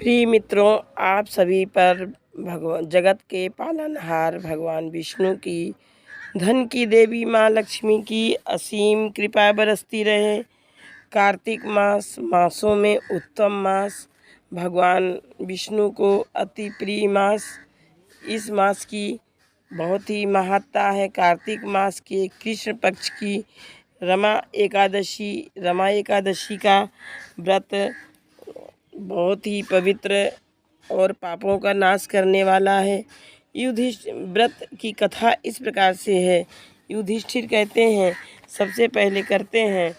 प्रिय मित्रों, आप सभी पर भगवान जगत के पालनहार भगवान विष्णु की, धन की देवी माँ लक्ष्मी की असीम कृपा बरसती रहे। कार्तिक मास मासों में उत्तम मास, भगवान विष्णु को अति प्रिय मास। इस मास की बहुत ही महत्ता है। कार्तिक मास के कृष्ण पक्ष की रमा एकादशी का व्रत बहुत ही पवित्र और पापों का नाश करने वाला है। युधिष्ठिर व्रत की कथा इस प्रकार से है। युधिष्ठिर कहते हैं, सबसे पहले करते हैं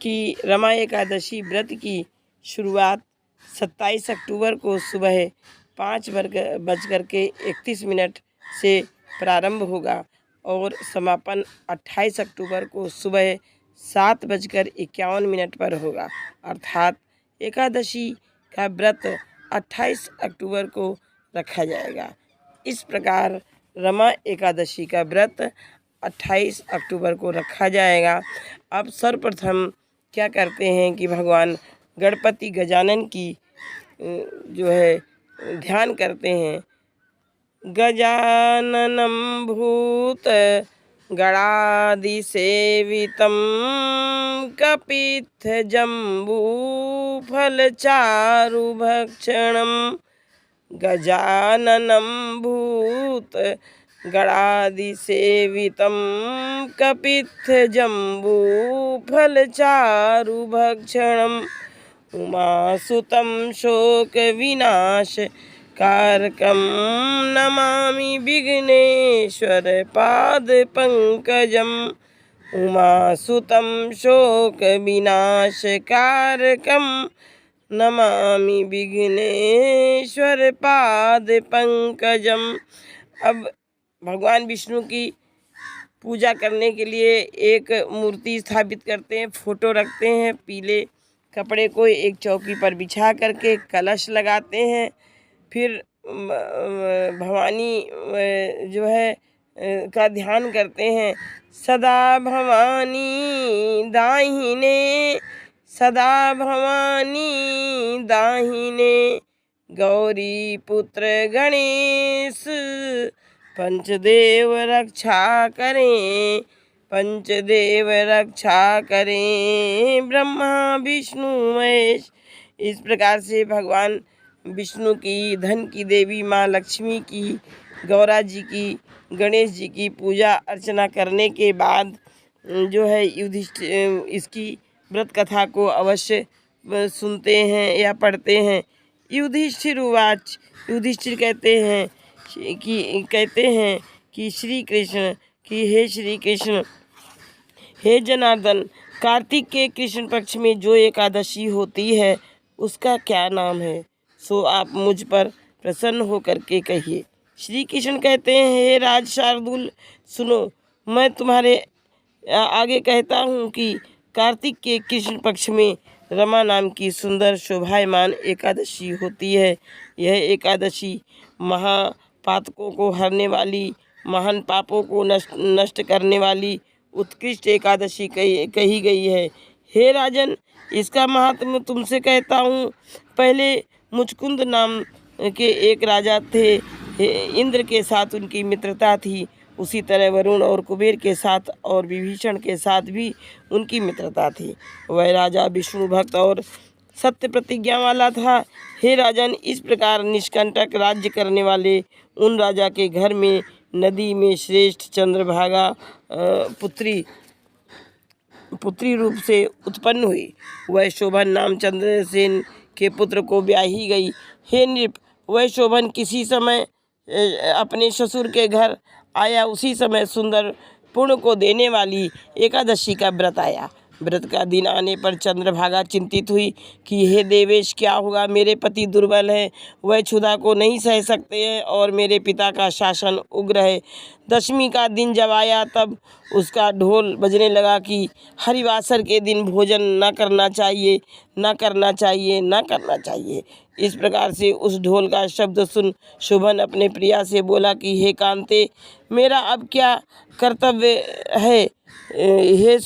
कि रमा एकादशी व्रत की शुरुआत 27 अक्टूबर को सुबह 5:31 से प्रारंभ होगा और समापन 28 अक्टूबर को सुबह 7:51 पर होगा। अर्थात एकादशी का व्रत 28 अक्टूबर को रखा जाएगा। इस प्रकार रमा एकादशी का व्रत 28 अक्टूबर को रखा जाएगा। अब सर्वप्रथम क्या करते हैं कि भगवान गणपति गजानन की ध्यान करते हैं। गजाननं भूत गणाधिसेवितं कपित्थजम्बूफलचारुभक्षणं। गजाननं भूत गणाधिसेवितं कपित्थजम्बूफलचारुभक्षणम्। उमासुतं शोकविनाशकारकं नमामि विघ्नेश्वरपादपङ्कजम्। उमासुतं शोकविनाशकारकं नमामि विघ्नेश्वरपादपङ्कजम्। अब भगवान विष्णु की पूजा करने के लिए एक मूर्ति स्थापित करते हैं, फोटो रखते हैं। पीले कपड़े को एक चौकी पर बिछा करके कलश लगाते हैं। फिर भवानी का ध्यान करते हैं। सदा भवानी दाहिने, सदा भवानी दाहिने, गौरी पुत्र गणेश पंचदेव रक्षा करें, पंचदेव रक्षा करें, ब्रह्मा विष्णु महेश। इस प्रकार से भगवान विष्णु की, धन की देवी माँ लक्ष्मी की, गौरा जी की, गणेश जी की पूजा अर्चना करने के बाद युधिष्ठिर इसकी व्रत कथा को अवश्य सुनते हैं या पढ़ते हैं। युधिष्ठिर उवाच, युधिष्ठिर कहते हैं कि श्री कृष्ण की, हे श्री कृष्ण, हे जनार्दन, कार्तिक के कृष्ण पक्ष में जो एकादशी होती है उसका क्या नाम है, सो आप मुझ पर प्रसन्न होकर के कहिए। श्री कृष्ण कहते हैं, हे राज शार्दूल, सुनो, मैं तुम्हारे आगे कहता हूँ कि कार्तिक के कृष्ण पक्ष में रमा नाम की सुंदर शोभायमान एकादशी होती है। यह एकादशी महापातकों को हरने वाली, महान पापों को नष्ट करने वाली उत्कृष्ट एकादशी कही गई है। हे राजन, इसका महात्म्य तुमसे कहता हूँ। पहले मुचकुंद नाम के एक राजा थे। इंद्र के साथ उनकी मित्रता थी। उसी तरह वरुण और कुबेर के साथ और विभीषण के साथ भी उनकी मित्रता थी। वह राजा विष्णु भक्त और सत्य प्रतिज्ञा वाला था। हे राजन, इस प्रकार निष्कंटक राज्य करने वाले उन राजा के घर में नदी में श्रेष्ठ चंद्रभागा पुत्री रूप से उत्पन्न हुई। वह शोभन नाम चंद्रसेन के पुत्र को ब्याही गई। हे नृप, वह शोभन किसी समय अपने ससुर के घर आया। उसी समय सुंदर पुण्य को देने वाली एकादशी का व्रत आया। व्रत का दिन आने पर चंद्रभागा चिंतित हुई कि हे देवेश, क्या होगा, मेरे पति दुर्बल है, वह क्षुधा को नहीं सह सकते हैं और मेरे पिता का शासन उग्र है। दशमी का दिन जब आया तब उसका ढोल बजने लगा कि हरिवासर के दिन भोजन न करना चाहिए, न करना चाहिए, न करना चाहिए। इस प्रकार से उस ढोल का शब्द सुन शोभन अपने प्रिया से बोला कि हे कांते, मेरा अब क्या कर्तव्य है। हे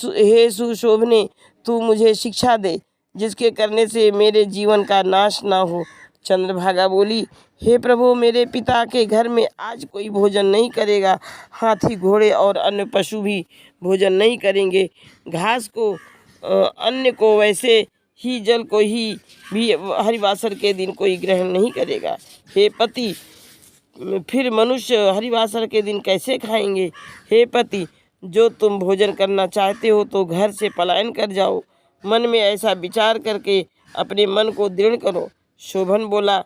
सुशोभने, तू मुझे शिक्षा दे जिसके करने से मेरे जीवन का नाश ना हो। चंद्रभागा बोली, हे प्रभु, मेरे पिता के घर में आज कोई भोजन नहीं करेगा। हाथी, घोड़े और अन्य पशु भी भोजन नहीं करेंगे। घास को अन्न को वैसे ही जल को ही भी हरिवासर के दिन कोई ग्रहण नहीं करेगा। हे पति, फिर मनुष्य हरिवासर के दिन कैसे खाएंगे? हे पति, जो तुम भोजन करना चाहते हो तो घर से पलायन कर जाओ। मन में ऐसा विचार करके अपने मन को दृढ़ करो। शोभन बोला,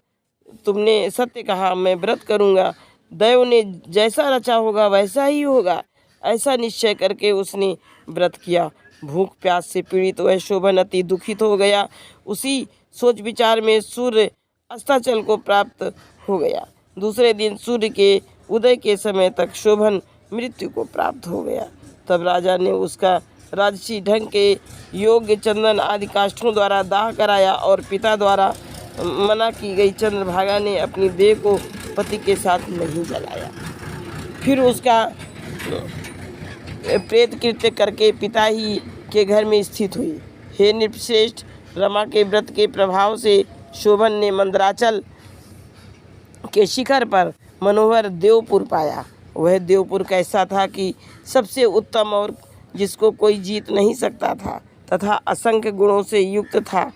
तुमने सत्य कहा, मैं व्रत करूँगा। दैव ने जैसा रचा होगा वैसा ही होगा। ऐसा निश्चय करके उसने व्रत किया। भूख प्यास से पीड़ित वह शोभन अति दुखित हो गया। उसी सोच विचार में सूर्य अस्ताचल को प्राप्त हो गया। दूसरे दिन सूर्य के उदय के समय तक शोभन मृत्यु को प्राप्त हो गया। तब राजा ने उसका राजसी ढंग के योग्य चंदन आदि काष्ठों द्वारा दाह कराया और पिता द्वारा मना की गई चंद्रभागा ने अपनी देह को पति के साथ नहीं जलाया। फिर उसका प्रेत कृत्य करके पिता ही के घर में स्थित हुई। हे नृपश्रेष्ठ, रमा के व्रत के प्रभाव से शोभन ने मंदराचल के शिखर पर मनोहर देवपुर पाया। वह देवपुर कैसा था कि सबसे उत्तम और जिसको कोई जीत नहीं सकता था तथा असंख्य गुणों से युक्त था।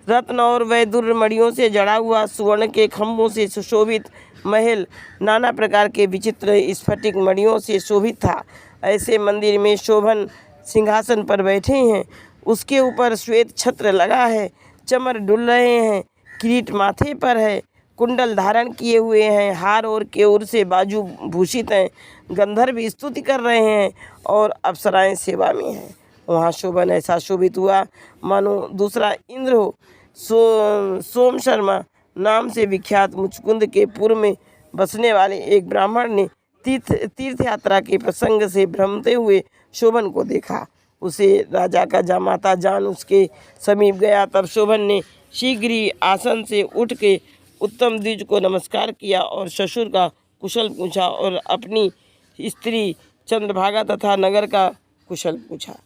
रत्न और वैदुर्य मणियों से जड़ा हुआ, सुवर्ण के खंभों से सुशोभित महल नाना प्रकार के विचित्र स्फटिक मणियों से शोभित था। ऐसे मंदिर में शोभन सिंहासन पर बैठे हैं। उसके ऊपर श्वेत छत्र लगा है, चमर डुल रहे हैं, किरीट माथे पर है, कुंडल धारण किए हुए हैं, हार और केयूर से बाजू भूषित हैं। गंधर्व स्तुति कर रहे हैं और अप्सराएं सेवा में हैं। वहाँ शोभन ऐसा शोभित हुआ मानो दूसरा इंद्र हो। सोम शर्मा नाम से विख्यात मुचकुंद के पूर्व में बसने वाले एक ब्राह्मण ने तीर्थ यात्रा के प्रसंग से भ्रमते हुए शोभन को देखा। उसे राजा का जामाता जान उसके समीप गया। तब शोभन ने शीघ्र ही आसन से उठ के उत्तम द्विज को नमस्कार किया और ससुर का कुशल पूछा और अपनी स्त्री चंद्रभागा तथा नगर का कुशल पूछा।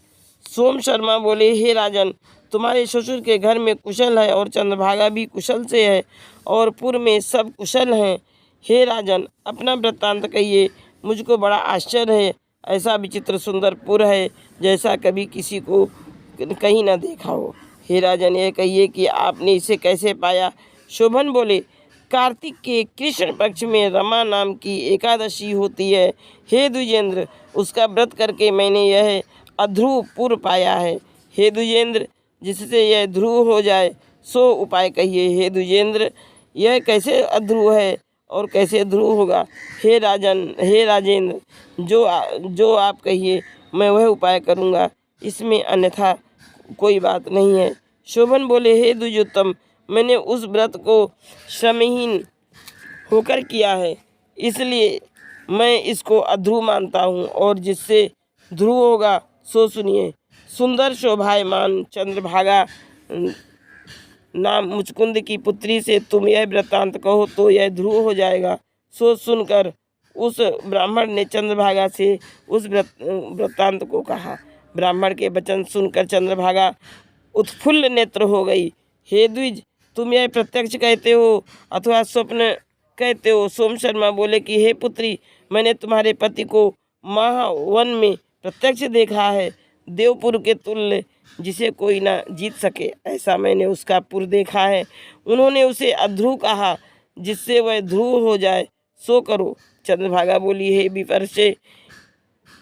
सोम शर्मा बोले, हे राजन, तुम्हारे ससुर के घर में कुशल है और चंद्रभागा भी कुशल से है और पुर में सब कुशल हैं। हे राजन, अपना वृत्तांत कहिए, मुझको बड़ा आश्चर्य है। ऐसा विचित्र सुंदर पुर है जैसा कभी किसी को कहीं न देखा हो। हे राजन, यह कहिए कि आपने इसे कैसे पाया? शोभन बोले, कार्तिक के कृष्ण पक्ष में रमा नाम की एकादशी होती है। हे द्विजेंद्र, उसका व्रत करके मैंने यह अध्रुव पुर पाया है। हे द्विजेंद्र, जिससे यह ध्रुव हो जाए सो उपाय कहिए। हे द्विजेंद्र, यह कैसे अध्रुव है और कैसे ध्रुव होगा? हे राजेंद्र, जो आप कहिए मैं वह उपाय करूँगा, इसमें अन्यथा कोई बात नहीं है। शोभन बोले, हे द्विजोत्तम, मैंने उस व्रत को श्रमहीन होकर किया है, इसलिए मैं इसको अध्रुव मानता हूँ और जिससे ध्रुव होगा सो सुनिए। सुंदर शोभायमान चंद्रभागा नाम मुचकुंद की पुत्री से तुम यह वृत्तांत कहो तो यह ध्रुव हो जाएगा। सो सुनकर उस ब्राह्मण ने चंद्रभागा से उस वृत्तांत को कहा। ब्राह्मण के वचन सुनकर चंद्रभागा उत्फुल्ल नेत्र हो गई। हे द्विज, तुम यह प्रत्यक्ष कहते हो अथवा स्वप्न कहते हो? सोम शर्मा बोले कि हे पुत्री, मैंने तुम्हारे पति को महावन में प्रत्यक्ष देखा है। देवपुर के तुल्य जिसे कोई ना जीत सके ऐसा मैंने उसका पुर देखा है। उन्होंने उसे अध्रुव कहा, जिससे वह ध्रुव हो जाए सो करो। चंद्रभागा बोली, हे विपर्षे,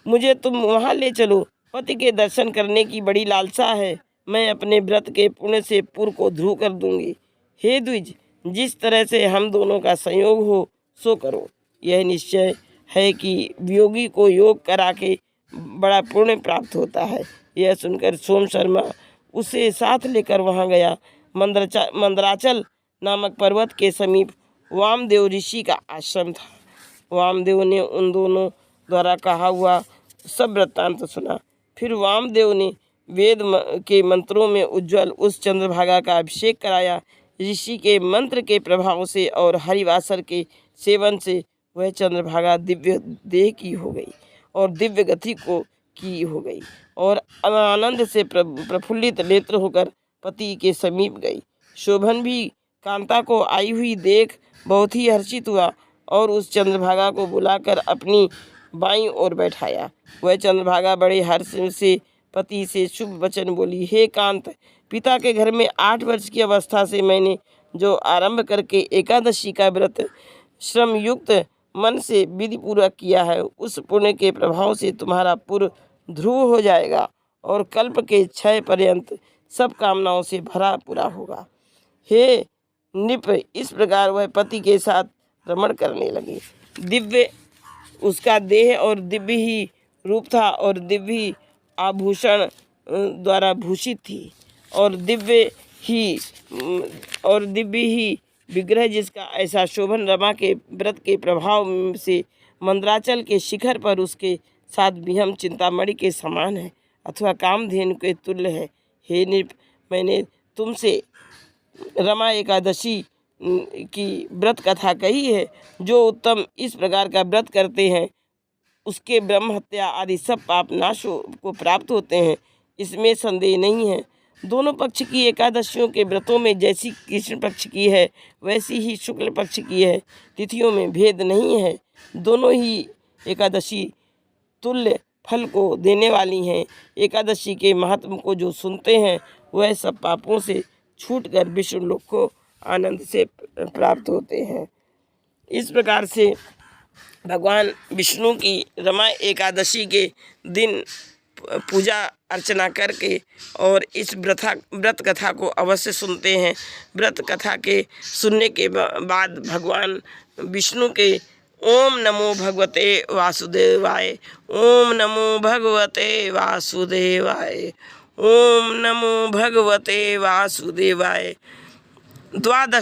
मुझे तुम वहाँ ले चलो, पति के दर्शन करने की बड़ी लालसा है। मैं अपने व्रत के पुण्य से पुर को ध्रुव कर दूंगी। हे द्विज, जिस तरह से हम दोनों का संयोग हो सो करो। यह निश्चय है कि वियोगी को योग करा के बड़ा पुण्य प्राप्त होता है। यह सुनकर सोम शर्मा उसे साथ लेकर वहाँ गया। मंदराचल नामक पर्वत के समीप वामदेव ऋषि का आश्रम था। वामदेव ने उन दोनों द्वारा कहा हुआ सब वृत्तांत सुना। फिर वामदेव ने वेद के मंत्रों में उज्ज्वल उस चंद्रभागा का अभिषेक कराया। ऋषि के मंत्र के प्रभाव से और हरिवासर के सेवन से वह चंद्रभागा दिव्य देह की हो गई और दिव्य गति को की हो गई और आनंद से प्रफुल्लित नेत्र होकर पति के समीप गई। शोभन भी कांता को आई हुई देख बहुत ही हर्षित हुआ और उस चंद्रभागा को बुलाकर अपनी बाईं ओर बैठाया। वह चंद्रभागा बड़े हर्ष से पति से शुभ वचन बोली, हे कांत, पिता के घर में 8 वर्ष की अवस्था से मैंने जो आरंभ करके एकादशी का व्रत श्रम युक्त मन से विधि पूर्वक किया है, उस पुण्य के प्रभाव से तुम्हारा पुर ध्रुव हो जाएगा और कल्प के क्षय पर्यंत सब कामनाओं से भरा पूरा होगा। हे निप, इस प्रकार वह पति के साथ रमण करने लगी। दिव्य उसका देह और दिव्य ही रूप था और दिव्य आभूषण द्वारा भूषित थी और दिव्य ही विग्रह, जिसका ऐसा शोभन रमा के व्रत के प्रभाव से मंद्राचल के शिखर पर उसके साथ विहम चिंतामणि के समान है अथवा कामधेनु के तुल्य है। हे नृप, मैंने तुमसे रमा एकादशी की व्रत कथा कही है। जो उत्तम इस प्रकार का व्रत करते हैं उसके ब्रह्म हत्या आदि सब पाप नाश को प्राप्त होते हैं, इसमें संदेह नहीं है। दोनों पक्ष की एकादशियों के व्रतों में जैसी कृष्ण पक्ष की है वैसी ही शुक्ल पक्ष की है, तिथियों में भेद नहीं है। दोनों ही एकादशी तुल्य फल को देने वाली हैं। एकादशी के महत्व को जो सुनते हैं वह सब पापों से छूटकर विष्णु लोक को आनंद से प्राप्त होते हैं। इस प्रकार से भगवान विष्णु की रमा एकादशी के दिन पूजा अर्चना करके और इस व्रत कथा को अवश्य सुनते हैं। व्रत कथा के सुनने के बाद भगवान विष्णु के ओम नमो भगवते वासुदेवाय, ओम नमो भगवते वासुदेवाय, ओम नमो भगवते वासुदेवाय द्वादश